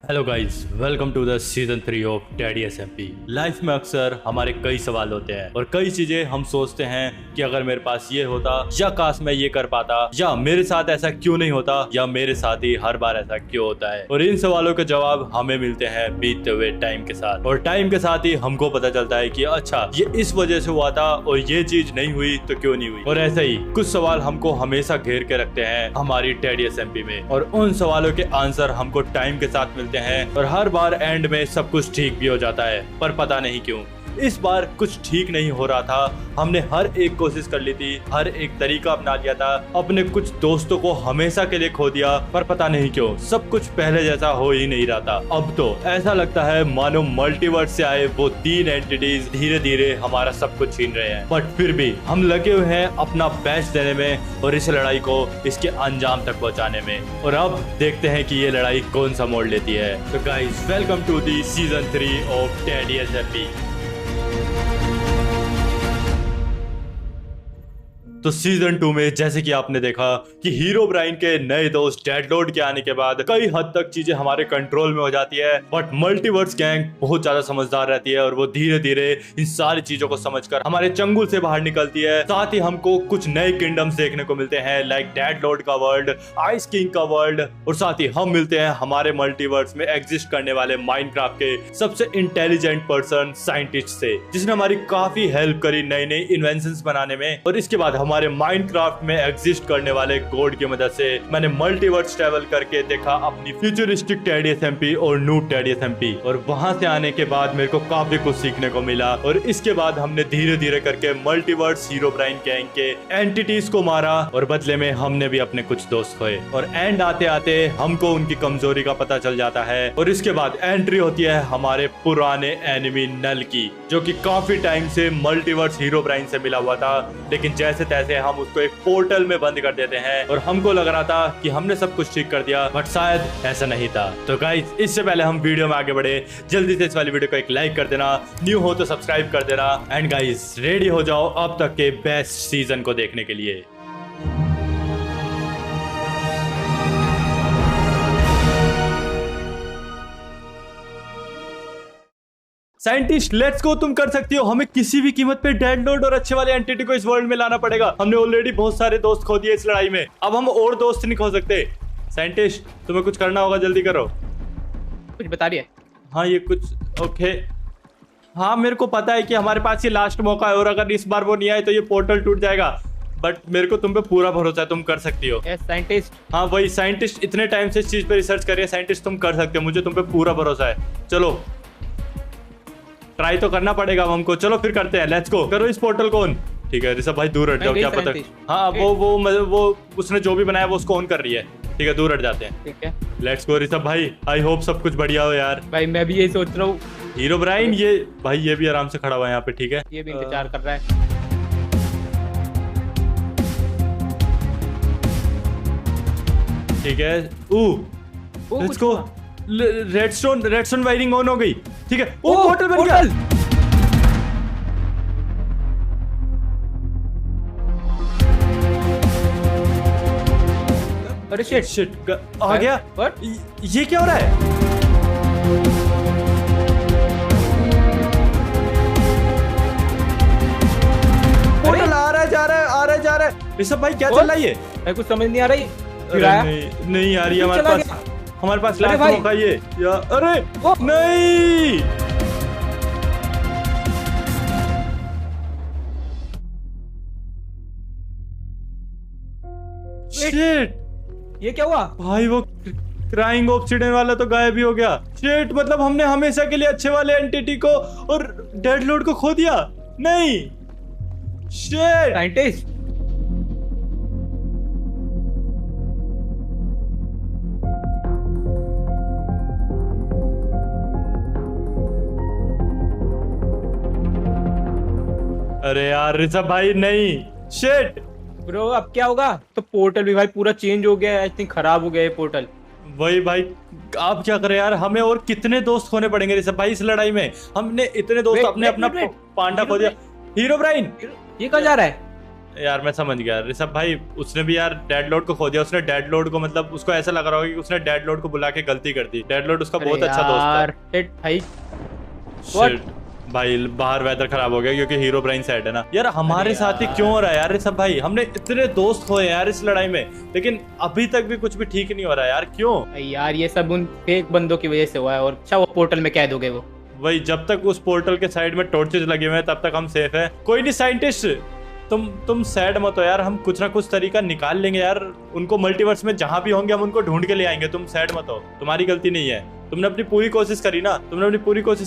Hello guys, welcome to the season 3 of daddy SMP. Life में अक्सर हमारे कई सवाल होते हैं और कई चीजें हम सोचते हैं कि अगर मेरे पास ये होता, या काश मैं ये कर पाता, या मेरे साथ ऐसा क्यों नहीं होता, या मेरे साथ ही हर बार ऐसा क्यों होता है। और इन सवालों के जवाब हमें मिलते हैं बीतते हुए टाइम के साथ, और टाइम के साथ ही हमको पता चलता है कि अच्छा ये इस वजह से हुआ था और ये चीज नहीं हुई तो क्यों नहीं हुई। और ऐसे ही कुछ सवाल हमको हमेशा घेर के रखते हैं हमारी डैडी एसएमपी में, और उन सवालों के आंसर हमको टाइम के साथ मिलते हैं और हर बार एंड में सब कुछ ठीक भी हो जाता है, पर पता नहीं क्यों इस बार कुछ ठीक नहीं हो रहा था। हमने हर एक कोशिश कर ली थी, हर एक तरीका अपना लिया था, अपने कुछ दोस्तों को हमेशा के लिए खो दिया, पर पता नहीं क्यों सब कुछ पहले जैसा हो ही नहीं रहा था। अब तो ऐसा लगता है मानो मल्टीवर्स से आए वो 3 एंटिटीज धीरे धीरे हमारा सब कुछ छीन रहे हैं, बट फिर भी हम लगे हुए हैं अपना बेस्ट देने में और इस लड़ाई को इसके अंजाम तक पहुंचाने में। और अब देखते हैं कि ये लड़ाई कौन सा मोड़ लेती है। तो guys, welcome to the season 3 of daddy SMP. तो सीजन 2 में जैसे कि आपने देखा कि हीरोब्राइन के नए दोस्त डेडलॉर्ड के आने के बाद कई हद तक चीजें हमारे कंट्रोल में हो जाती है, बट मल्टीवर्स गैंग बहुत ज्यादा समझदार रहती है और वो धीरे धीरे इन सारी चीजों को समझकर हमारे चंगुल से बाहर निकलती है। साथ ही हमको कुछ नए किंगडम्स देखने को मिलते हैं, लाइक डेडलॉर्ड का वर्ल्ड, आइस किंग का वर्ल्ड, और साथ ही हम मिलते हैं हमारे मल्टीवर्स में एग्जिस्ट करने वाले माइनक्राफ्ट के सबसे इंटेलिजेंट पर्सन साइंटिस्ट से, जिसने हमारी काफी हेल्प करी नई नई इन्वेंशंस बनाने में। और इसके बाद हमारे माइनक्राफ्ट में एग्जिस्ट करने वाले कोड की मदद से मैंने मल्टीवर्स ट्रैवल करके देखा अपनी फ्यूचरिस्टिक डैडी एसएमपी और न्यू डैडी एसएमपी, और वहां से आने के बाद मेरे को काफी कुछ सीखने को मिला। और इसके बाद हमने धीरे धीरे करके मल्टीवर्स हीरोब्राइन गैंग के एंटिटीज को मारा और बदले में हमने भी अपने कुछ दोस्त खोए, और एंड आते आते हमको उनकी कमजोरी का पता चल जाता है। और इसके बाद एंट्री होती है हमारे पुराने एनिमी नल की, जो कि काफी टाइम से मल्टीवर्स हीरोब्राइन से मिला हुआ था, लेकिन जैसे तैसे हम उसको एक पोर्टल में बंद कर देते हैं। और हमको लग रहा था कि हमने सब कुछ ठीक कर दिया, बट शायद ऐसा नहीं था। तो गाइस, इससे पहले हम वीडियो में आगे बढ़े, जल्दी से इस वाली वीडियो को एक लाइक कर देना, न्यू हो तो सब्सक्राइब कर देना, एंड गाइस रेडी हो जाओ अब तक के बेस्ट सीजन को देखने के लिए। साइंटिस्ट लेट्स गो, तुम कर सकती हो। हमें किसी भी कीमत पे डेडलॉर्ड और अच्छे वाले एंटिटी को इस वर्ल्ड में लाना पड़ेगा। हमने ऑलरेडी बहुत सारे दोस्त खो दिए इस लड़ाई में, अब हम और दोस्त नहीं खो सकते। साइंटिस्ट तुम्हें कुछ करना होगा, जल्दी करो। कुछ बता रही है? हाँ ये कुछ ओके, हाँ मेरे को पता है कि हमारे पास ये लास्ट मौका है और अगर इस बार वो नहीं आए तो ये पोर्टल टूट जाएगा, बट मेरे को तुम पे पूरा भरोसा है, तुम कर सकती हो। साइंटिस्ट, हाँ वही साइंटिस्ट, इतने टाइम से इस चीज पे रिसर्च कर रही है। साइंटिस्ट तुम कर सकते हो, मुझे तुम पे पूरा भरोसा है। चलो ट्राई तो करना पड़ेगा हमको, चलो फिर करते हैं, लेट्स गो। करो इस पोर्टल को ऑन। ठीक है ऋषभ भाई दूर हट जाओ, क्या पता। हाँ वो उसने जो भी बनाया वो उसको ऑन कर रही है। ठीक है दूर हट जाते हैं। ठीक है लेट्स गो ऋषभ भाई, आई होप सब कुछ बढ़िया हो यार। भाई मैं भी यही सोच रहा हूँ। हीरोब्राइन ये भाई ये भी आराम से खड़ा हुआ है यहाँ पे। ठीक है ये भी इंतजार कर रहा है। ठीक है let's go. Redstone wiring on हो गई। ठीक है ओ पोर्टल बन गया। अरे शिट आ गया। ये क्या हो रहा है? पोर्टल आ रहा है जा रहा है। ऋषभ भाई क्या चल रहा है ये? कुछ समझ नहीं आ रही। नहीं आ रही हमारे पास लास्ट मौका ये या अरे नहीं। शिट ये क्या हुआ भाई? वो क्राइंग ऑब्सिडियन वाला तो गायब ही हो गया। शिट मतलब हमने हमेशा के लिए अच्छे वाले एंटिटी को और डेडलॉर्ड को खो दिया। नहीं शिट। साइंटिस्ट अरे यार ऋषभ भाई नहीं। शिट ब्रो अब क्या होगा? तो पोर्टल भी भाई पूरा चेंज हो गया है, आई थिंक खराब हो गया है पोर्टल। वही भाई आप क्या करें यार, हमें और कितने दोस्त खोने पड़ेंगे ऋषभ भाई इस लड़ाई में? हमने इतने दोस्त अपने अपना पांडा खो दिया। हीरोब्राइन ये कहाँ जा रहा है? यार मैं समझ गया ऋषभ भाई, उसने भी यार डेड लॉर्ड को खो दिया। उसने डेड लॉर्ड को मतलब उसको ऐसा लग रहा होगा कि उसने डेड लॉर्ड को बुला के गलती कर दी। डेड लॉर्ड उसका बहुत अच्छा दोस्त है भाई। Shit, भाई बाहर वेदर खराब हो गया क्योंकि हीरो ब्राइन सेट है ना यार। हमारे साथ ही क्यों हो रहा है यार ऋषभ भाई? हमने इतने दोस्त खोए यार इस लड़ाई में, लेकिन अभी तक भी कुछ भी ठीक नहीं हो रहा है यार, क्यों? यार ये सब उन फेक बंदों की वजह से हुआ है। और अच्छा वो पोर्टल में कैद हो गए वो। वही, जब तक उस पोर्टल के साइड में टॉर्चेस लगे हुए हैं तब तक हम सेफ है। कोई नहीं साइंटिस्ट, तुम सैड मत हो यार, हम कुछ ना कुछ तरीका निकाल लेंगे यार। उनको मल्टीवर्स में जहां भी होंगे हम उनको ढूंढ के ले आएंगे। तुम सैड मत हो, तुम्हारी गलती नहीं है। तुमने अपनी पूरी कोशिश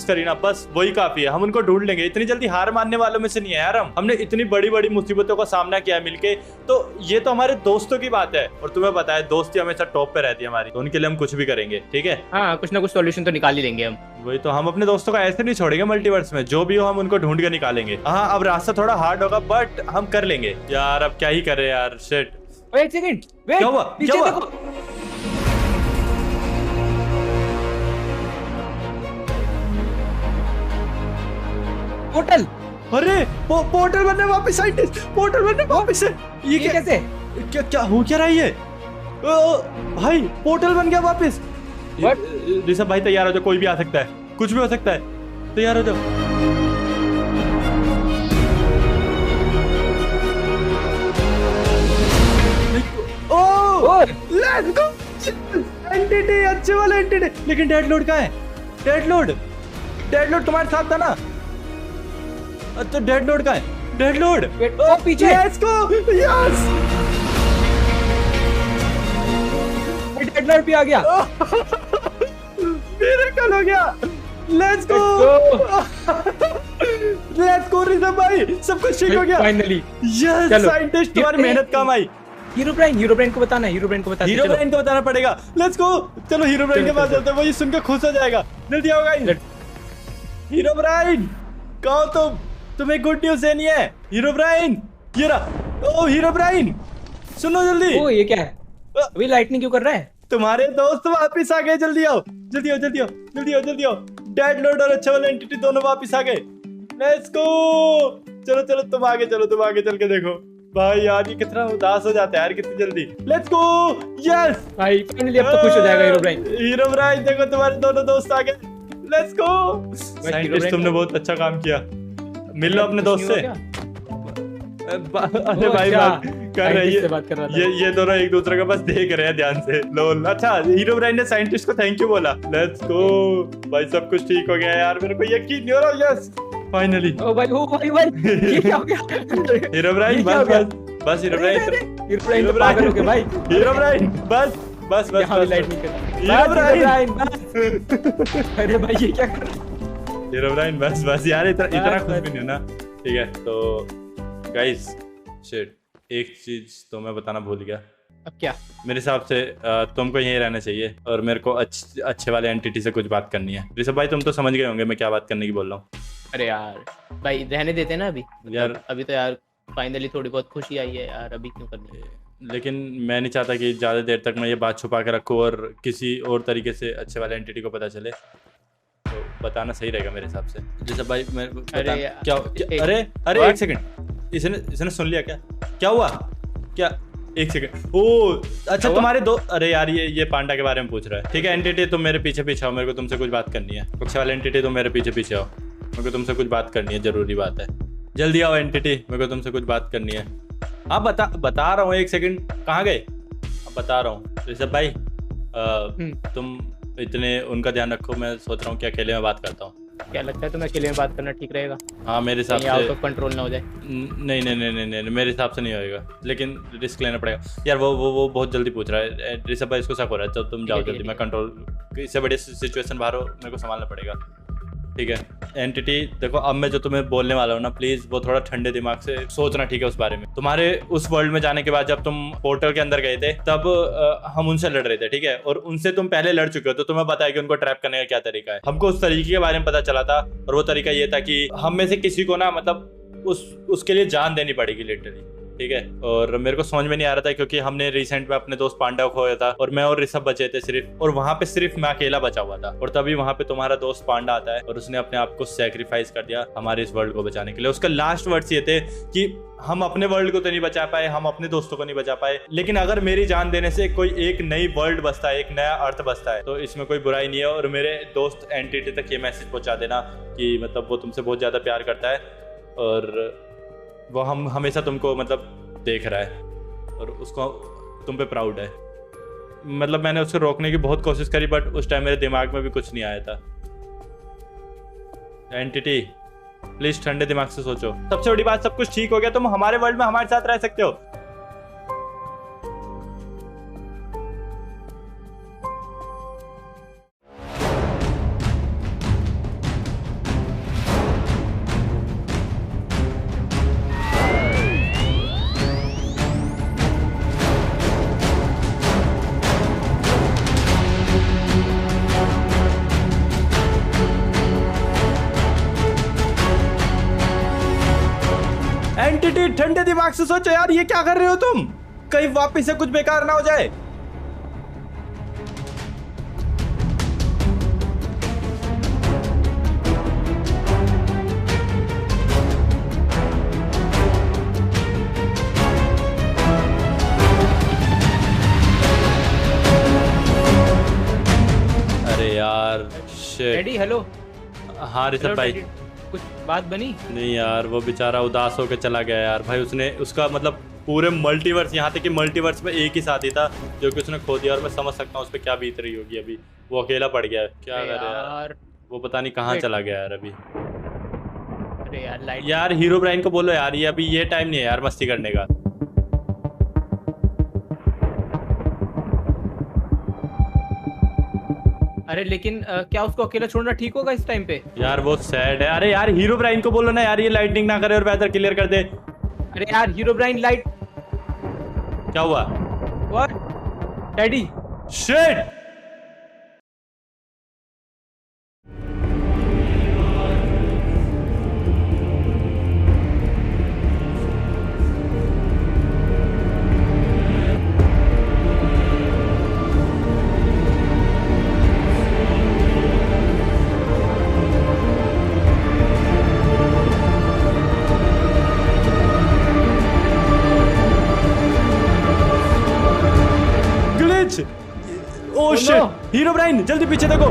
करी ना, बस वही काफी है। हम उनको ढूंढ लेंगे। इतनी जल्दी हार मानने वालों में से नहीं है यार हम। हमने इतनी बड़ी बड़ी मुसीबतों का सामना किया है मिलके, तो ये तो हमारे दोस्तों की बात है। और तुम्हें पता है दोस्ती हमेशा टॉप पे रहती है हमारी, तो उनके लिए हम कुछ भी करेंगे, ठीक है? हाँ, कुछ ना कुछ सॉल्यूशन तो निकाल ही लेंगे हम। वही तो, हम अपने दोस्तों को ऐसे नहीं छोड़ेंगे मल्टीवर्स में। जो भी हो हम उनको ढूंढ के निकालेंगे। हाँ, अब रास्ता थोड़ा हार्ड होगा बट हम कर लेंगे यार। अब क्या ही करे यार, शिट। एक सेकंड, क्या हुआ? पोर्टल। अरे पोर्टल बनने वापस, साइंटिस्ट पोर्टल बनने वापस है। ये कैसे? क्या हो क्या रहा है ये? भाई पोर्टल बन गया वापस। ऋषभ भाई तैयार हो जाओ, कोई भी आ सकता है, कुछ भी हो सकता है, तैयार हो जाओ। लेट्स गो एंटिटी, अच्छे वाला एंटिटी। लेकिन डेड लॉर्ड कहाँ है? डेड लॉर्ड तुम्हारे साथ था ना? अच्छा डेड लॉर्ड कहाँ है? डेड लॉर्ड पीछे। Let's go, yes dead Lord भी आ गया। मिरेकल हो गया। लेट्स गो ऋषभ भाई, सब कुछ ठीक हो गया फाइनली। यस साइंटिस्ट, तुम्हारी मेहनत काम आई। हीरो ब्राइन को बताना, हीरो ब्राइन को बताना पड़ेगा। लेट्स गो, चलो हीरो ब्राइन के पास चलते हैं, वो ये सुनकर खुश हो जाएगा। जल्दी आओ गाइस। हीरो ब्राइन कहो तुम, तुम्हें गुड न्यूज़ देनी है। हीरो ब्राइन ये रहा। ओ हीरो ब्राइन सुनो जल्दी। ओ ये क्या है? अभी लाइटनिंग क्यों कर रहा है? तुम्हारे दोस्त वापस आ गए। जल्दी आओ। डेड लॉर्ड और अच्छा वाला एंटिटी दोनों वापस आ गए। Let's go. चलो तुम आगे चल के देखो। भाई यार ये कितना उदास हो जाता है यार कितनी जल्दी। लेट्स गो, यस भाई फाइनली अब तो खुश हो जाएगा हीरो ब्राइन। देखो तुम्हारे दोनों दोस्त आ गए। लेट्स गो साइंटिस्ट, तुमने बहुत अच्छा काम किया। मिल लो अपने दोस्त से। अरे भाई बात कर रही है, ये दोनों एक दूसरे का बस देख रहे हैं ध्यान से। लोल। अच्छा हीरो ब्राइन ने साइंटिस्ट को थैंक यू बोला। लेट्स गो भाई, सब कुछ ठीक हो गया यार, मेरे को यकीन नहीं हो रहा। Yes finally. ओ भाई ये क्या हो गया? हीरो ब्राइन बस हीरो ब्राइन तो पागल हो गया भाई। हीरो ब्राइन बस लाइट नहीं कर। हीरो ब्राइन अरे भाई ये क्या कर रहा है? हीरो ब्राइन बस यार, इतना खुश भी नहीं ना। ठीक है तो गाइस, शिट, एक चीज तो मैं बताना भूल गया। अब क्या? मेरे हिसाब से तुमको यहीं रहना चाहिए और मेरे को अच्छे वाले एंटिटी से कुछ बात करनी है। ऋषभ भाई तुम तो समझ गए होंगे मैं क्या बात करने की बोल रहा हूँ। अरे यार भाई रहने देते ना अभी यार। अभी तो यार फाइनली थोड़ी बहुत खुशी आई है यार, अभी क्यों करनी है? लेकिन मैं नहीं चाहता कि ज़्यादा देर तक मैं ये बात छुपा के रखूँ और किसी और तरीके से अच्छे वाले एंटिटी को पता चले, तो बताना सही रहेगा मेरे हिसाब से। ऋषभ भाई मैं अरे एक सेकंड, इसने सुन लिया क्या हुआ? क्या एक सेकंड। ओ अच्छा तुम्हारे दो, अरे यार ये पांडा के बारे में पूछ रहा है। ठीक है एंटिटी तुम मेरे पीछे आओ, मेरे को तुमसे कुछ बात करनी है। अच्छे वाले एंटिटी तुम मेरे पीछे आओ, मेरे को तुमसे कुछ बात करनी है, जरूरी बात है। जल्दी आओ एंटिटी, मेरे को तुमसे कुछ बात करनी है। हाँ बता रहा हूँ, एक सेकंड। कहाँ गए? अब बता रहा हूँ ऋषभ भाई, तुम इतने उनका ध्यान रखो। मैं सोच रहा हूँ कि अकेले में बात करता हूँ। क्या लगता है तुम्हें अकेले में बात करना ठीक रहेगा? हाँ मेरे हिसाब से आउट ऑफ कंट्रोल ना हो जाए। नहीं मेरे हिसाब से नहीं होएगा, लेकिन रिस्क लेना पड़ेगा यार। वो बहुत जल्दी पूछ रहा है ऋषभ भाई, इसको शक हो रहा है। तो तुम जाओ जल्दी, मैं कंट्रोल, इससे बड़ी सिचुएशन बाहर हो, मेरे को संभालना पड़ेगा। ठीक है एंटिटी देखो, अब मैं जो तुम्हें बोलने वाला हूँ ना, प्लीज वो थोड़ा ठंडे दिमाग से सोचना, ठीक है? उस बारे में, तुम्हारे उस वर्ल्ड में जाने के बाद जब तुम पोर्टल के अंदर गए थे तब हम उनसे लड़ रहे थे, ठीक है? और उनसे तुम पहले लड़ चुके हो, तो तुम्हें पता है कि उनको ट्रैप करने का क्या तरीका है। हमको उस तरीके के बारे में पता चला था, और वो तरीका ये था कि हम में से किसी को ना मतलब उसके लिए जान देनी पड़ेगी लिटरली, ठीक है। और मेरे को समझ में नहीं आ रहा था क्योंकि हमने रिसेंट में अपने दोस्त पांडा को खोया था और मैं और ऋषभ बचे थे सिर्फ, और वहां पे सिर्फ मैं अकेला बचा हुआ था। और तभी वहां पे तुम्हारा दोस्त पांडा आता है और उसने अपने आप को सेक्रीफाइस कर दिया हमारे इस वर्ल्ड को बचाने के लिए। उसका लास्ट वर्ड्स ये थे कि हम अपने वर्ल्ड को तो नहीं बचा पाए, हम अपने दोस्तों को नहीं बचा पाए, लेकिन अगर मेरी जान देने से कोई एक नई वर्ल्ड बसता है, एक नया अर्थ बसता है, तो इसमें कोई बुराई नहीं है। और मेरे दोस्त एंटिटी तक ये मैसेज पहुंचा देना कि मतलब वो तुमसे बहुत ज्यादा प्यार करता है और वो हम हमेशा तुमको मतलब देख रहा है और उसको तुम पे प्राउड है। मतलब मैंने उसको रोकने की बहुत कोशिश करी बट उस टाइम मेरे दिमाग में भी कुछ नहीं आया था। एंटिटी प्लीज ठंडे दिमाग से सोचो। सबसे बड़ी बात, सब कुछ ठीक हो गया, तुम हमारे वर्ल्ड में हमारे साथ रह सकते हो। एंटिटी ठंडे दिमाग से सोचो यार, ये क्या कर रहे हो तुम? कहीं वापस से कुछ बेकार ना हो जाए। अरे यार शिट। Daddy hello. हाँ ऋषभ भाई, कुछ बात बनी? नहीं यार, वो बेचारा उदास होकर चला गया यार भाई। उसका मतलब पूरे मल्टीवर्स, यहाँ तक कि मल्टीवर्स में एक ही साथी था जो कि उसने खो दिया। और मैं समझ सकता हूँ उस पर क्या बीत रही होगी अभी। वो अकेला पड़ गया है, क्या करे यार। वो पता नहीं कहाँ चला गया यार अभी। अरे यार लाइट। यार हीरो ब्राइन को बोलो यार, ये अभी ये टाइम नहीं है यार मस्ती करने का। अरे लेकिन क्या उसको अकेला छोड़ना ठीक होगा इस टाइम पे? यार वो सैड है। अरे यार हीरो ब्राइन को बोलो ना यार, ये लाइटनिंग ना करे और वेदर क्लियर कर दे। अरे यार हीरो ब्राइन लाइट। क्या हुआ? What daddy? Shit. Oh shit, hero Brian जल्दी पीछे देखो।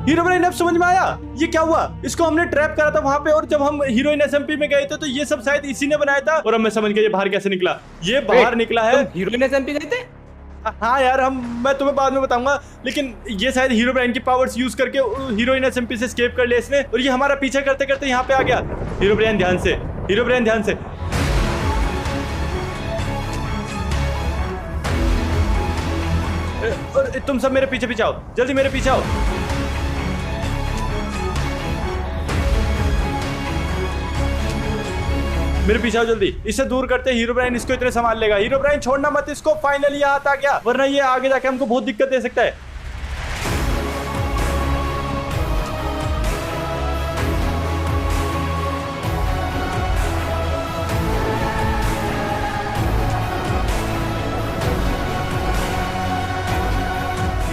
हीरो ब्राइन अब समझ में आया ये क्या हुआ। इसको हमने ट्रैप करा था वहां पे, और जब हम हीरोइन एसएमपी में गए थे तो ये सब शायद इसी ने बनाया था। और अब मैं समझ गया ये बाहर कैसे निकला। ये बाहर निकला है। हीरोइन एसएमपी गए थे? हाँ यार, मैं तुम्हें बाद में बताऊंगा, लेकिन ये शायद हीरो ब्राइन की पावर्स यूज करके हीरोइन एसएमपी से एस्केप कर लिया इसने, और ये हमारा पीछा करते करते यहाँ पे आ गया। हीरो ब्राइन ध्यान से, हीरो ब्राइन ध्यान से। और तुम सब मेरे पीछे पीछे आओ, जल्दी मेरे पीछे आओ। मेरे पीछे आओ जल्दी। इसे दूर करते, हीरो ब्राइन इसको इतने संभाल लेगा। हीरो ब्राइन छोड़ना मत इसको। फाइनली यहाँ आ गया, वरना ये आगे जाके हमको बहुत दिक्कत दे सकता है।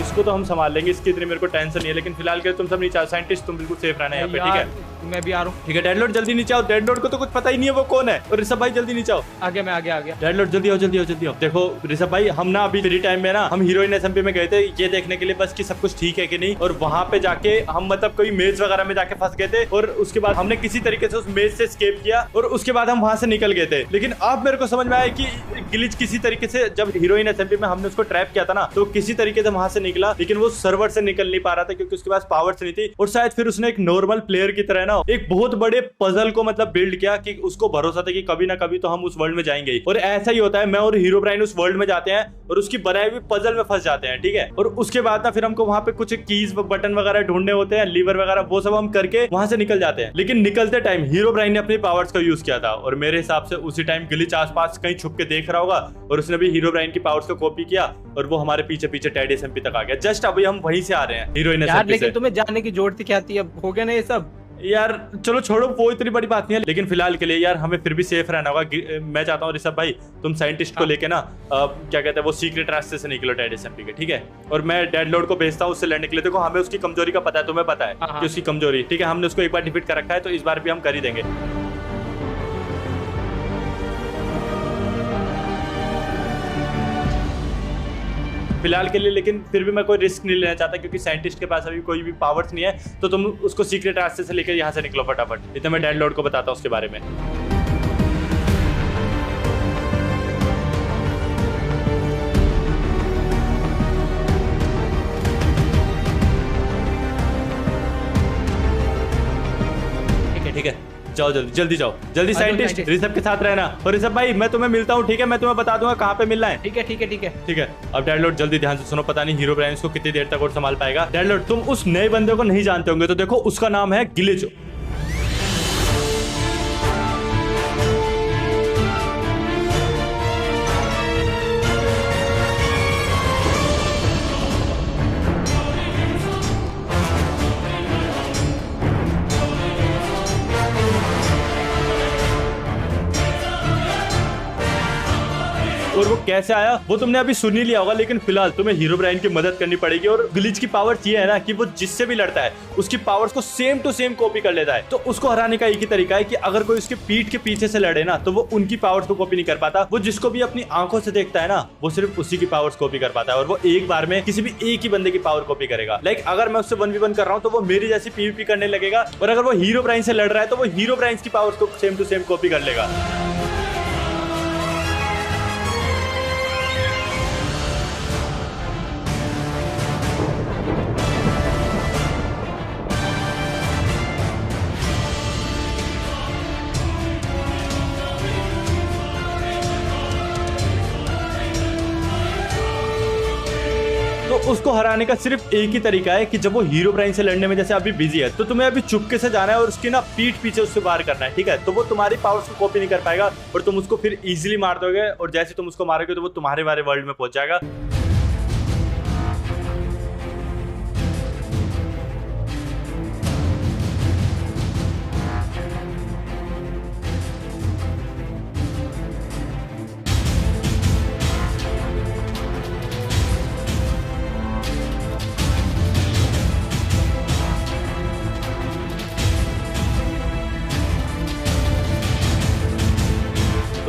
इसको तो हम संभाल लेंगे, इसकी इतनी मेरे को टेंशन नहीं है। लेकिन फिलहाल के तुम सब नीचे आओ। साइंटिस्ट तुम बिल्कुल सेफ रहना है यहाँ पे, ठीक है? मैं भी आ रहा हूँ। ठीक है डेडलॉर्ड जल्दी नीचे आओ। डेडलॉर्ड को तो कुछ पता ही नहीं है वो कौन है। और ऋषभ भाई जल्दी नीचे आओ। आ गया, मैं आ गया, आ गया। डेडलॉर्ड जल्दी आओ, जल्दी आओ, जल्दी आओ। देखो ऋषभ भाई, हम ना अभी फ्री टाइम में ना हम हीरोइन एसएमपी में गए थे ये देखने के लिए बस कि सब कुछ ठीक है कि नहीं। और वहां पे जाके हम मतलब कोई मेज वगैरह में जाके फंस गए थे, और उसके बाद हमने किसी तरीके से उस मेज से एस्केप किया, और उसके बाद हम वहां से निकल गए थे। लेकिन अब मेरे को समझ में आया कि ग्लिच किसी तरीके से, जब हीरोइन एसएमपी में हमने उसको ट्रैप किया था ना, तो किसी तरीके से वहां से निकला, लेकिन वो सर्वर से निकल नहीं पा रहा था क्योंकि उसके पास पावर्स नहीं थी। और शायद फिर उसने एक नॉर्मल प्लेयर की तरह ना एक बहुत बड़े पजल को मतलब बिल्ड किया कि उसको भरोसा था कि कभी ना कभी तो हम उस वर्ल्ड में जाएंगे ही। और ऐसा ही होता है, मैं और हीरो ब्राइन उस वर्ल्ड में जाते हैं और उसकी बनाई हुई पजल में फंस जाते हैं, ठीक है? और उसके बाद ना फिर हमको वहां पे कुछ कीज बटन वगैरह ढूंढने होते हैं, लीवर वगैरह, वो सब हम करके वहां से निकल जाते हैं। लेकिन निकलते टाइम हीरो ब्राइन ने अपनी पावर्स का यूज किया था, और मेरे हिसाब से उसी टाइम ग्लिच आसपास कहीं छुप के देख रहा होगा, और उसने भी हीरो ब्राइन की पावर्स को कॉपी किया, और वो हमारे पीछे पीछे टेड एसएमपी तक आ गया। जस्ट अभी हम वहीं से आ रहे हैं हीरोइन एसएमपी से। तुम्हें जाने की जरूरत क्या थी? अब हो गया ना ये सब। यार चलो छोड़ो, वो इतनी बड़ी बात नहीं है, लेकिन फिलहाल के लिए यार हमें फिर भी सेफ रहना होगा। मैं चाहता हूँ ऋषभ भाई तुम साइंटिस्ट को लेके ना क्या कहते हैं वो सीक्रेट रास्ते से निकलो डेड SMP के, ठीक है? और मैं डेड लॉर्ड को भेजता हूँ उससे लड़ने के लिए। देखो हमें उसकी कमजोरी का पता है, तुम्हें पता है कि उसकी कमजोरी, ठीक है? हमने उसको एक बार डिफीट कर रखा है, तो इस बार भी हम कर ही देंगे। फिलहाल के लिए लेकिन फिर भी मैं कोई रिस्क नहीं लेना चाहता, क्योंकि साइंटिस्ट के पास अभी कोई भी पावर्स नहीं है। तो तुम उसको सीक्रेट रास्ते से लेकर यहाँ से निकलो फटाफट। इतना मैं डेड लॉर्ड को बताता हूँ उसके बारे में। ठीक है जाओ, जल्दी जाओ, जल्दी साइंटिस्ट ऋषभ के साथ रहना। और ऋषभ भाई मैं तुम्हें मिलता हूँ, ठीक है? मैं तुम्हें बता दूंगा कहाँ पे मिलना है। ठीक है। अब डेड लॉर्ड जल्दी ध्यान से सुनो, पता नहीं हीरो ब्राइन को कितनी देर तक और संभाल पाएगा। डेड लॉर्ड तुम उस नए बंदे को नहीं जानते होंगे, तो देखो उसका नाम है गिलिच। और वो कैसे आया वो तुमने अभी सुन ही लिया होगा, लेकिन फिलहाल तुम्हें हीरो ब्राइन की मदद करनी पड़ेगी। और ग्लिच की पावर ये है ना कि वो जिससे भी लड़ता है उसकी पावर्स को सेम टू सेम कॉपी कर लेता है। तो उसको हराने का एक ही तरीका है कि अगर कोई उसके पीठ के पीछे से लड़े ना, तो वो उनकी पावर्स को कॉपी नहीं कर पाता। वो जिसको भी अपनी आंखों से देखता है ना, वो सिर्फ उसी की पावर्स कॉपी कर पाता है। और वो एक बार में किसी भी एक ही बंदे की पावर कॉपी करेगा। लाइक अगर मैं उससे 1v1 कर रहा हूँ तो वो मेरी जैसी PvP करने लगेगा, और अगर वो हीरो ब्राइन से लड़ रहा है तो वो हीरो ब्राइन की पावर्स को सेम टू सेम कॉपी कर लेगा। तो उसको हराने का सिर्फ एक ही तरीका है कि जब वो हीरो ब्राइन से लड़ने में जैसे अभी बिजी है, तो तुम्हें अभी चुपके से जाना है और उसकी ना पीठ पीछे उससे वार करना है, ठीक है? तो वो तुम्हारी पावर्स को कॉपी नहीं कर पाएगा और तुम उसको फिर इजीली मार दोगे। और जैसे तुम उसको मारोगे तो वो तुम्हारे वर्ल्ड में पहुंच जाएगा।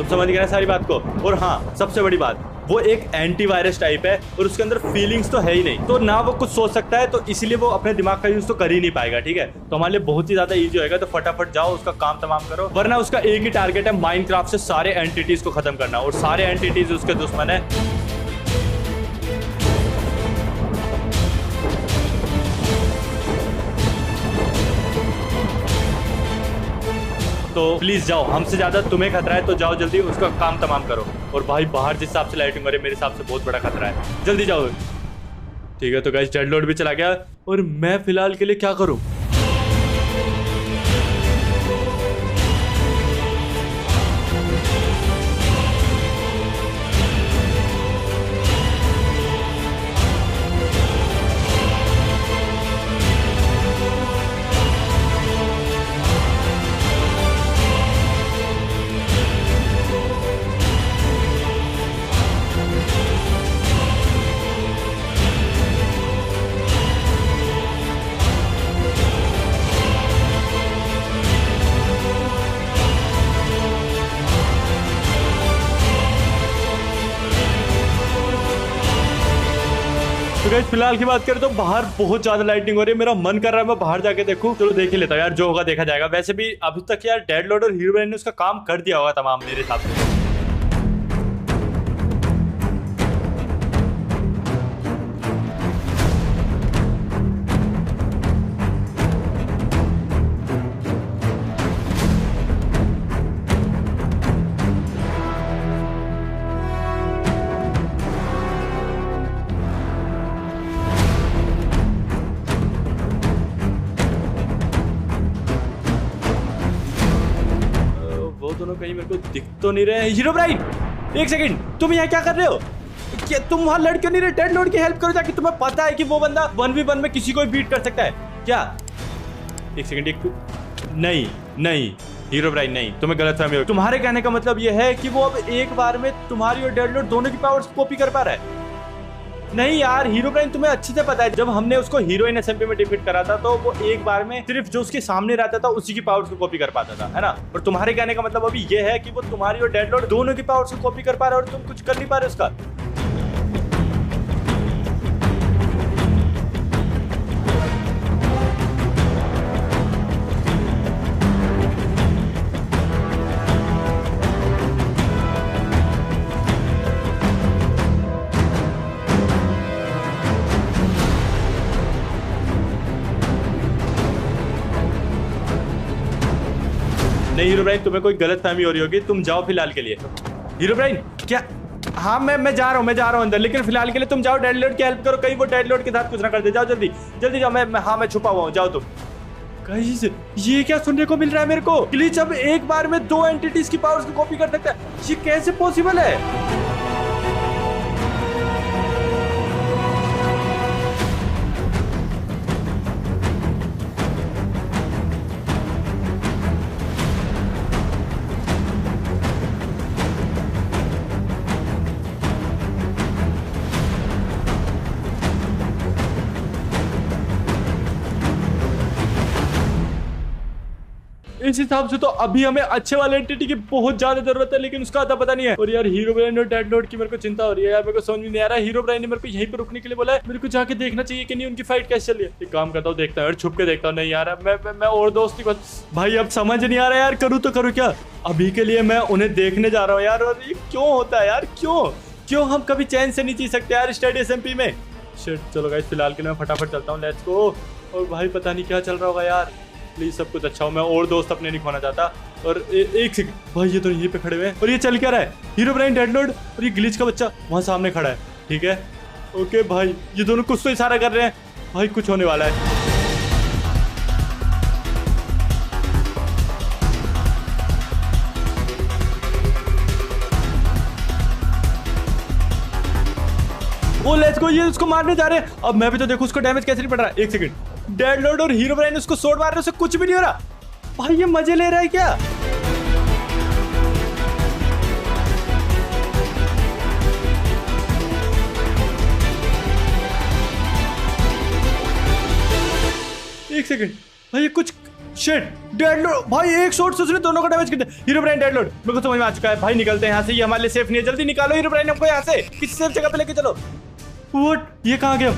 समझ गए ना सारी बात को? और हाँ सबसे बड़ी बात, वो एक एंटीवायरस टाइप है और उसके अंदर फीलिंग्स तो है ही नहीं, तो ना वो कुछ सोच सकता है, तो इसलिए वो अपने दिमाग का यूज तो कर ही नहीं पाएगा, ठीक है? तो हमारे लिए बहुत ही ज्यादा इजी होएगा। तो फटाफट जाओ उसका काम तमाम करो, वरना उसका एक ही टारगेट है माइनक्राफ्ट से सारे एंटिटीज को खत्म करना, और सारे एंटिटीज उसके दुश्मन है। तो प्लीज जाओ, हमसे ज्यादा तुम्हें खतरा है, तो जाओ जल्दी उसका काम तमाम करो। और भाई बाहर जिस हिसाब से लाइटिंग हो रही है मेरे हिसाब से बहुत बड़ा खतरा है, जल्दी जाओ। ठीक है तो गाइस डेड लॉर्ड भी चला गया और मैं फिलहाल के लिए क्या करूं? तो गाइस फिलहाल की बात करें तो बाहर बहुत ज्यादा लाइटिंग हो रही है, मेरा मन कर रहा है मैं बाहर जाके देखूं। चलो देख ही लेता हूं यार, जो होगा देखा जाएगा। वैसे भी अभी तक यार डेड लॉर्ड और हीरो ब्राइन ने उसका काम कर दिया होगा तमाम मेरे हिसाब से। दोनों कहीं मेरे को दिख तो नहीं रहे हैं। हीरो ब्राइन एक सेकंड, तुम यहाँ क्या कर रहे हो? क्या तुम वहां लड़ क्यों नहीं रहे? डेड लॉर्ड की हेल्प करो जाके, तुम्हें पता है कि वो बंदा 1v1 में किसी को भी बीट कर सकता है क्या? एक सेकंड, एक नहीं नहीं हीरो ब्राइन नहीं, तुम्हें गलतफहमी हो। तुम्हारे कहने का मतलब यह है कि वो अब एक बार में तुम्हारी और डेडलॉर्ड दोनों की पावर्स कॉपी कर पा रहा है। नहीं यार हीरो ब्राइन, तुम्हें अच्छे से पता है जब हमने उसको हीरोइन एसएमपी में डिफीट करा था तो वो एक बार में सिर्फ जो उसके सामने रहता था उसी की पावर्स को कॉपी कर पाता था, है ना। और तुम्हारे कहने का मतलब अभी ये है कि वो तुम्हारी और डेडलॉर्ड दोनों की पावर्स को कॉपी कर पा रहा है और तुम कुछ कर नहीं पा रहे उसका। नहीं हीरो ब्राइन, तुम्हें कोई गलतफहमी हो रही होगी, तुम जाओ फिलहाल के लिए। हीरो ब्राइन क्या? हाँ मैं जा रहा हूँ अंदर, लेकिन फिलहाल के लिए तुम जाओ, डेडलॉर्ड की हेल्प करो, कहीं वो डेडलॉर्ड के साथ कुछ ना कर दे। जाओ जल्दी जल्दी जाओ। मैं छुपा हुआ हूँ, जाओ तुम। गाइस ये क्या सुनने को मिल रहा है मेरे को? ग्लिच अब एक बार में 2 एंटिटीज की पावर्स को कॉपी कर सकता है, ये कैसे पॉसिबल है? इस हिसाब से तो अभी हमें अच्छे वाले एंटिटी की बहुत ज्यादा जरूरत है, लेकिन उसका आता पता नहीं है। और यार हीरो ब्राइन और डेडलॉर्ड की मेरे को चिंता हो रही है यार, मेरे को समझ में नहीं आ रहा है। हीरो ब्राइन ने मेरे को यहीं पर रुकने के लिए बोला है, मेरे को जाके देखना चाहिए कि नहीं उनकी फाइट कैसे चल रही है। एक काम करता हूँ, देखता हूँ, छुप के देखता हूँ। नहीं यार मैं और दोस्ती को भाई अब समझ नहीं आ रहा यार, करूँ तो करूँ क्या? अभी के लिए मैं उन्हें देखने जा रहा हूँ यार। और ये क्यों होता है यार? क्यों हम कभी चैन से नहीं जी सकते यार स्टडी एसएमपी में? शिट, चलो गाइस फिलहाल के लिए मैं फटाफट चलता हूँ, लेट्स गो। और भाई पता नहीं क्या चल रहा होगा यार, प्लीज सब कुछ अच्छा हो, मैं और दोस्त अपने नहीं खोना चाहता। और एक सेकंड भाई, ये तो यहीं पे खड़े हुए हैं और ये चल क्या रहा है? हीरो ब्राइन, डेडलॉर्ड और ये ग्लिच का बच्चा वहां सामने खड़ा है। ठीक है ओके भाई, ये दोनों कुछ तो इशारा कर रहे हैं, भाई कुछ होने वाला है। ओ लेट्स गो, ये उसको मारने जा रहे हैं। अब मैं भी तो देखो उसको डैमेज कैसे नहीं पड़ रहा है। एक सेकंड, डेडलॉर्ड और हीरो ब्राइन उसको शॉट मार रहे हैं, उसे कुछ भी नहीं हो रहा। भाई ये मजे ले रहा है क्या? एक सेकंड भाई, ये कुछ शिट, डेडलॉर्ड भाई एक शॉट से उसने दोनों को डैमेज कर दिया। हीरो ब्राइन, डेडलॉर्ड, मेरे को समझ में आ चुका है भाई, निकलते हैं यहाँ से, ये हमारे लिए सेफ नहीं है। जल्दी निकालो हीरो ब्राइन हमको यहाँ से, किसी सेफ जगह पे लेके चलो। व्हाट, ये कहाँ गया?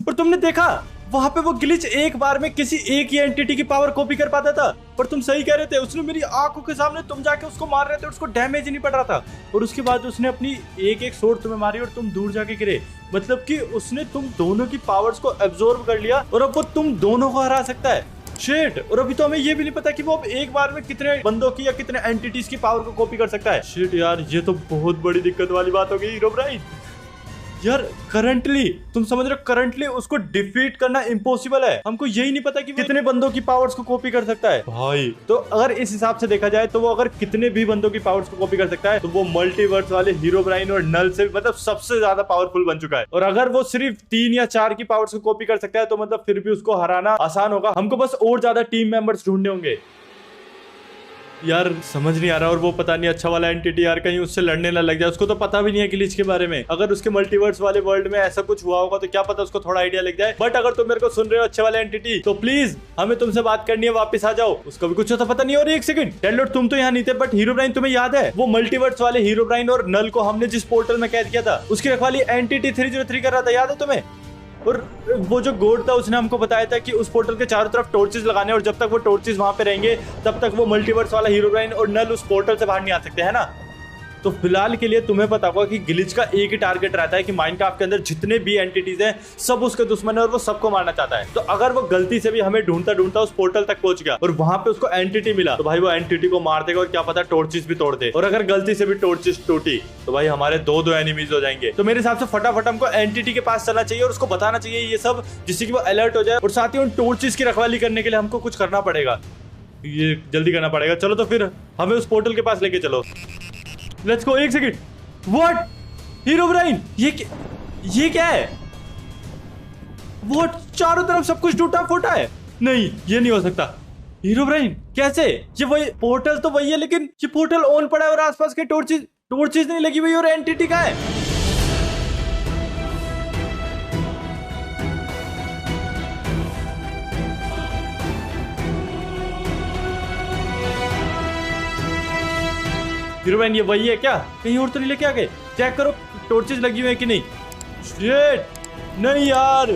और तुमने देखा वहां पे वो ग्लिच एक बार में किसी एक ही एंटिटी की पावर कॉपी कर पाता था। पर तुम सही कह रहे थे, उसने मेरी आंखों के सामने तुम जाके उसको मार रहे थे, उसको डैमेज ही नहीं पड़ रहा था। और उसके बाद उसने अपनी एक शॉट तुम्हें मारी और तुम दूर जाके गिरे। मतलब कि उसने तुम दोनों की पावर्स को एब्जॉर्ब कर लिया और अब वो तुम दोनों को हरा सकता है। शिट, और अभी तो हमें ये भी नहीं पता कि वो अब एक बार में कितने बंदों की या कितने एंटिटीज की पावर को कॉपी कर सकता है। शिट यार, ये तो बहुत बड़ी दिक्कत वाली बात हो गई हीरो ब्राइन। यार करंटली तुम समझ रहे हो, करंटली उसको डिफीट करना इम्पॉसिबल है। हमको यही नहीं पता कि कितने बंदों की पावर्स को कॉपी कर सकता है भाई। तो अगर इस हिसाब से देखा जाए तो वो अगर कितने भी बंदों की पावर्स को कॉपी कर सकता है तो वो मल्टीवर्स वाले हीरो ब्राइन और नल से मतलब सबसे ज्यादा पावरफुल बन चुका है। और अगर वो सिर्फ 3 या 4 की पावर्स को कॉपी कर सकता है तो मतलब फिर भी उसको हराना आसान होगा। हमको बस और ज्यादा टीम मेंबर्स ढूंढने होंगे। यार समझ नहीं आ रहा। और वो पता नहीं अच्छा वाला एंटिटी यार कहीं उससे लड़ने ना लग जाए, उसको तो पता भी नहीं है ग्लिच के बारे में। अगर उसके मल्टीवर्स वाले वर्ल्ड में ऐसा कुछ हुआ होगा तो क्या पता उसको थोड़ा आइडिया लग जाए। बट अगर तुम मेरे को सुन रहे हो अच्छे वाले एंटिटी, तो प्लीज हमें तुमसे बात करनी है, वापस आ जाओ। उसका भी कुछ तो पता नहीं। और एक सेकंड, डेडलॉर्ड तुम तो यहाँ नहीं थे, बट हीरो ब्राइन तुम्हें याद है वो मल्टीवर्स वाले हीरो ब्राइन और नल को हमने जिस पोर्टल में कैद किया था उसकी रखवाली एंटिटी 303 कर रहा था, याद है तुम्हें? और वो जो गोड था उसने हमको बताया था कि उस पोर्टल के चारों तरफ टॉर्चेस लगाने, और जब तक वो टॉर्चेस वहां पे रहेंगे तब तक वो मल्टीवर्स वाला हीरो ब्राइन और नल उस पोर्टल से बाहर नहीं आ सकते, है ना? तो फिलहाल के लिए तुम्हें पता होगा कि ग्लिच का एक ही टारगेट रहता है कि माइनक्राफ्ट के अंदर जितने भी एंटिटीज हैं सब उसके दुश्मन है और वो सबको मारना चाहता है। तो अगर वो गलती से भी हमें ढूंढता ढूंढता उस पोर्टल तक पहुंच गया और वहां पे उसको एंटिटी मिला तो भाई वो एंटिटी को मार देगा और क्या पता टॉर्चेस भी तोड़ दे। और अगर गलती से भी टॉर्चेस टूटी तो भाई हमारे दो एनिमीज हो जाएंगे। तो मेरे हिसाब से फटाफट हमको एंटिटी के पास चलना चाहिए और उसको बताना चाहिए ये सब, जिससे कि वो अलर्ट हो जाए। और साथ ही उन टॉर्चेस की रखवाली करने के लिए हमको कुछ करना पड़ेगा, ये जल्दी करना पड़ेगा। चलो तो फिर हमें उस पोर्टल के पास लेके चलो। Let's go. एक सेकंड, व्हाट? हीरोब्राइन, ये क्या है? व्हाट? चारों तरफ सब कुछ टूटा फूटा है। नहीं, ये नहीं हो सकता। हीरोब्राइन कैसे? ये वही पोर्टल तो वही है, लेकिन ये पोर्टल ऑन पड़ा है और आसपास के टॉर्चेस नहीं लगी हुई और एंटिटी का है। हीरोब्राइन ये वही है क्या? कहीं और तो नहीं लेके आ गए? चेक करो टॉर्चेस लगी हुई है कि नहीं। शिट, नहीं यार,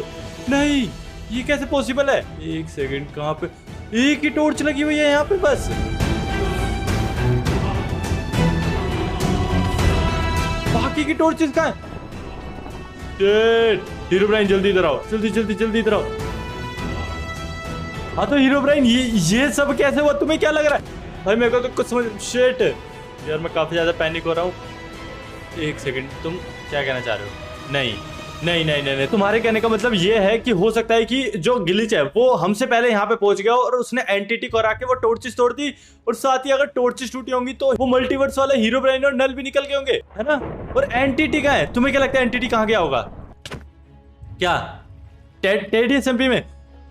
नहीं, ये कैसे पॉसिबल है? एक सेकंड, कहाँ पे? एक ही टॉर्च लगी हुई है यहाँ पे बस। बाकी की टॉर्चेस कहाँ है? शिट, हीरोब्राइन जल्दी इधर आओ, जल्दी जल्दी जल्दी इधर आओ। हाँ तो हीरोब्राइन ये सब कैसे हुआ? तुम्हें क्या लग रहा है? भाई मेरे को तो कुछ समझ। शिट यार, मैं काफी ज्यादा पैनिक हो रहा हूँ। एक सेकंड, तुम क्या कहना चाह रहे हो? नहीं नहीं नहीं नहीं, नहीं। तुम्हारे कहने का मतलब ये है कि हो सकता है कि जो ग्लिच है वो हमसे पहले यहाँ पे पहुंच गया और उसने एंटिटी को हरा के वो टॉर्चेस तोड़ दी। और साथ ही अगर टॉर्चेस टूटी होंगी तो वो मल्टीवर्स वाले हीरोब्राइन और नल भी निकल गए होंगे, है ना? और एंटिटी कहाँ है? तुम्हें क्या लगता है एंटिटी कहाँ गया होगा? क्या टेडी एसएमपी में?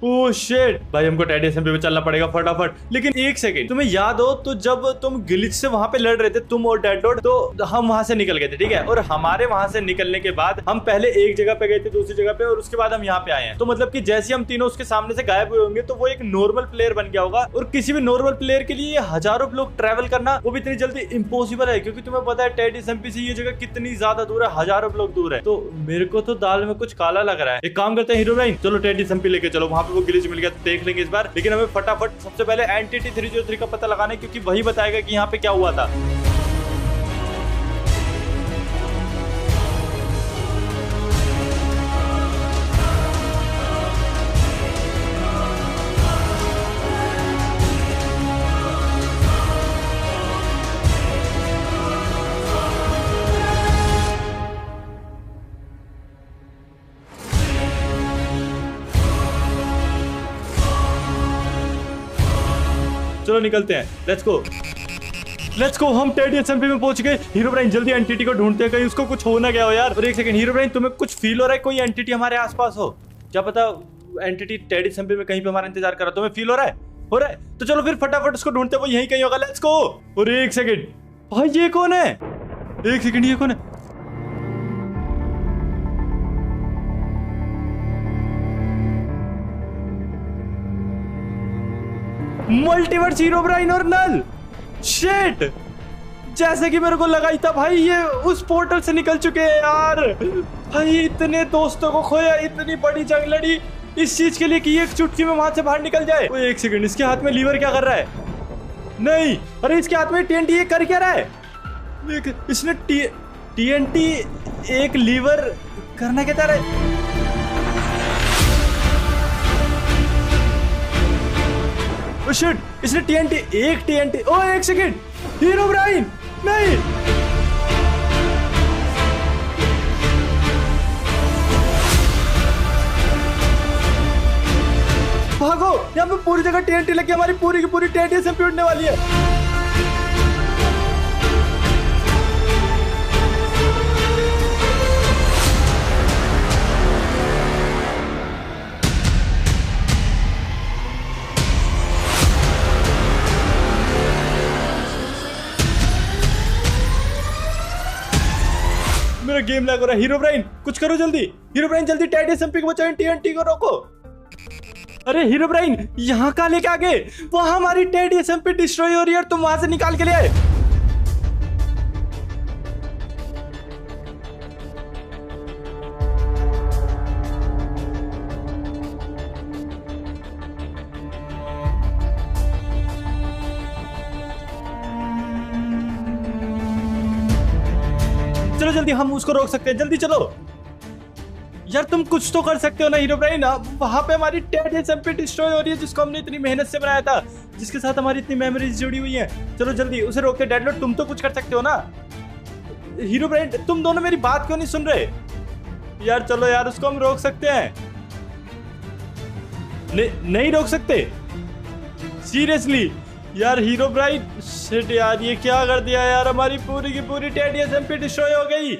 ओह शिट, भाई हमको टेडी एसएमपी में चलना पड़ेगा फटाफट। लेकिन एक सेकंड, तुम्हें याद हो तो जब तुम ग्लिच से वहां पे लड़ रहे थे तुम और डेडलॉर्ड, तो हम वहां से निकल गए थे, ठीक है? और हमारे वहां से निकलने के बाद हम पहले एक जगह पे गए थे, दूसरी जगह पे, और उसके बाद हम यहाँ पे आए हैं। तो मतलब कि जैसे हम तीनों उसके सामने से गायब हुए होंगे तो वो एक नॉर्मल प्लेयर बन गया होगा। और किसी भी नॉर्मल प्लेयर के लिए हजारों लोग ट्रेवल करना वो भी इतनी जल्दी इम्पॉसिबल है, क्योंकि तुम्हें पता है टेडी एसएमपी से ये जगह कितनी ज्यादा दूर है, हजारों लोग दूर है। तो मेरे को तो दाल में कुछ काला लग रहा है। एक काम करते हैं हीरोब्राइन, चलो टेडी एसएमपी लेके चलो, वहां पे वो ग्लिच मिल गया देख लेंगे इस बार। लेकिन हमें फटाफट सबसे पहले एंटिटी 303 का पता लगाना है, क्योंकि वही बताएगा कि यहाँ पे क्या हुआ था। चलो निकलते हैं, लेट्स गो लेट्स गो। हम टेडी एसएमपी में पहुंच गए। हीरोब्राइन जल्दी एंटिटी को ढूंढते हैं, कहीं उसको कुछ हो ना गया हो यार। और एक सेकंड हीरोब्राइन, तुम्हें कुछ फील हो रहा है कोई एंटिटी हमारे आसपास हो? क्या पता एंटिटी टेडी एसएमपी में कहीं पे हमारा इंतजार कर रहा है। तुम्हें फील हो रहा है? हो रहा है? तो चलो फिर फटाफट उसको ढूंढते हैं, वो यहीं कहीं होगा। Let's go. और एक सेकंड, भाई ये कौन है? एक सेकंड, ये कौन है? मल्टीवर्स हीरोब्राइन और नल। शिट, जैसे कि मेरे को लगा ही था भाई ये उस पोर्टल से निकल चुके हैं यार। भाई इतने दोस्तों को खोया, इतनी बड़ी जंग लड़ी इस चीज के लिए कि एक चुटकी में वहां से बाहर निकल जाए। वो एक सेकंड, इसके हाथ में लीवर क्या कर रहा है? नहीं, अरे इसके हाथ में टीएनटी, ये कर क्या रहा है? इसने टीएनटी एक लीवर करना क्या चाह रहा है? Oh shit, इसने एक टीएनटी। ओ एक सेकंड, हीरोब्राइन नहीं, भागो, यहाँ पे पूरी जगह टीएनटी लगी, हमारी पूरी की पूरी टीएनटी से उड़ने वाली है। मेरा गेम लैग हो रहा है। हीरोब्राइन कुछ करो जल्दी, हीरोब्राइन जल्दी टेडी एसएमपी को बचाओ, टीएनटी को रोको। अरे हीरोब्राइन यहाँ कहाँ लेके आ गए? वहां हमारी टेडी एसएमपी डिस्ट्रॉय हो रही है और तुम वहां से निकाल के ले आए। चलो जल्दी, हम उसको रोक सकते हैं, जल्दी चलो। यार तुम कुछ तो कर सकते हो ना हीरो ब्राइन। वहां पे हमारी टेड एसएमपी डिस्ट्रॉय हो रही है, जिसको हमने इतनी मेहनत से बनाया था, जिसके साथ हमारी इतनी मेमोरीज जुड़ी हुई हैं। चलो जल्दी उसे रोकते हैं। डेडलॉर्ड तुम तो कुछ कर सकते हो ना। हीरो ब्राइन तुम दोनों मेरी बात क्यों नहीं सुन रहे? यार चलो यार, उसको हम रोक सकते हैं। नहीं रोक सकते सीरियसली यार। हीरो ब्राइन शिट यार, ये क्या कर दिया यार, हमारी पूरी की पूरी टेड एसएमपी डिस्ट्रॉय हो गई।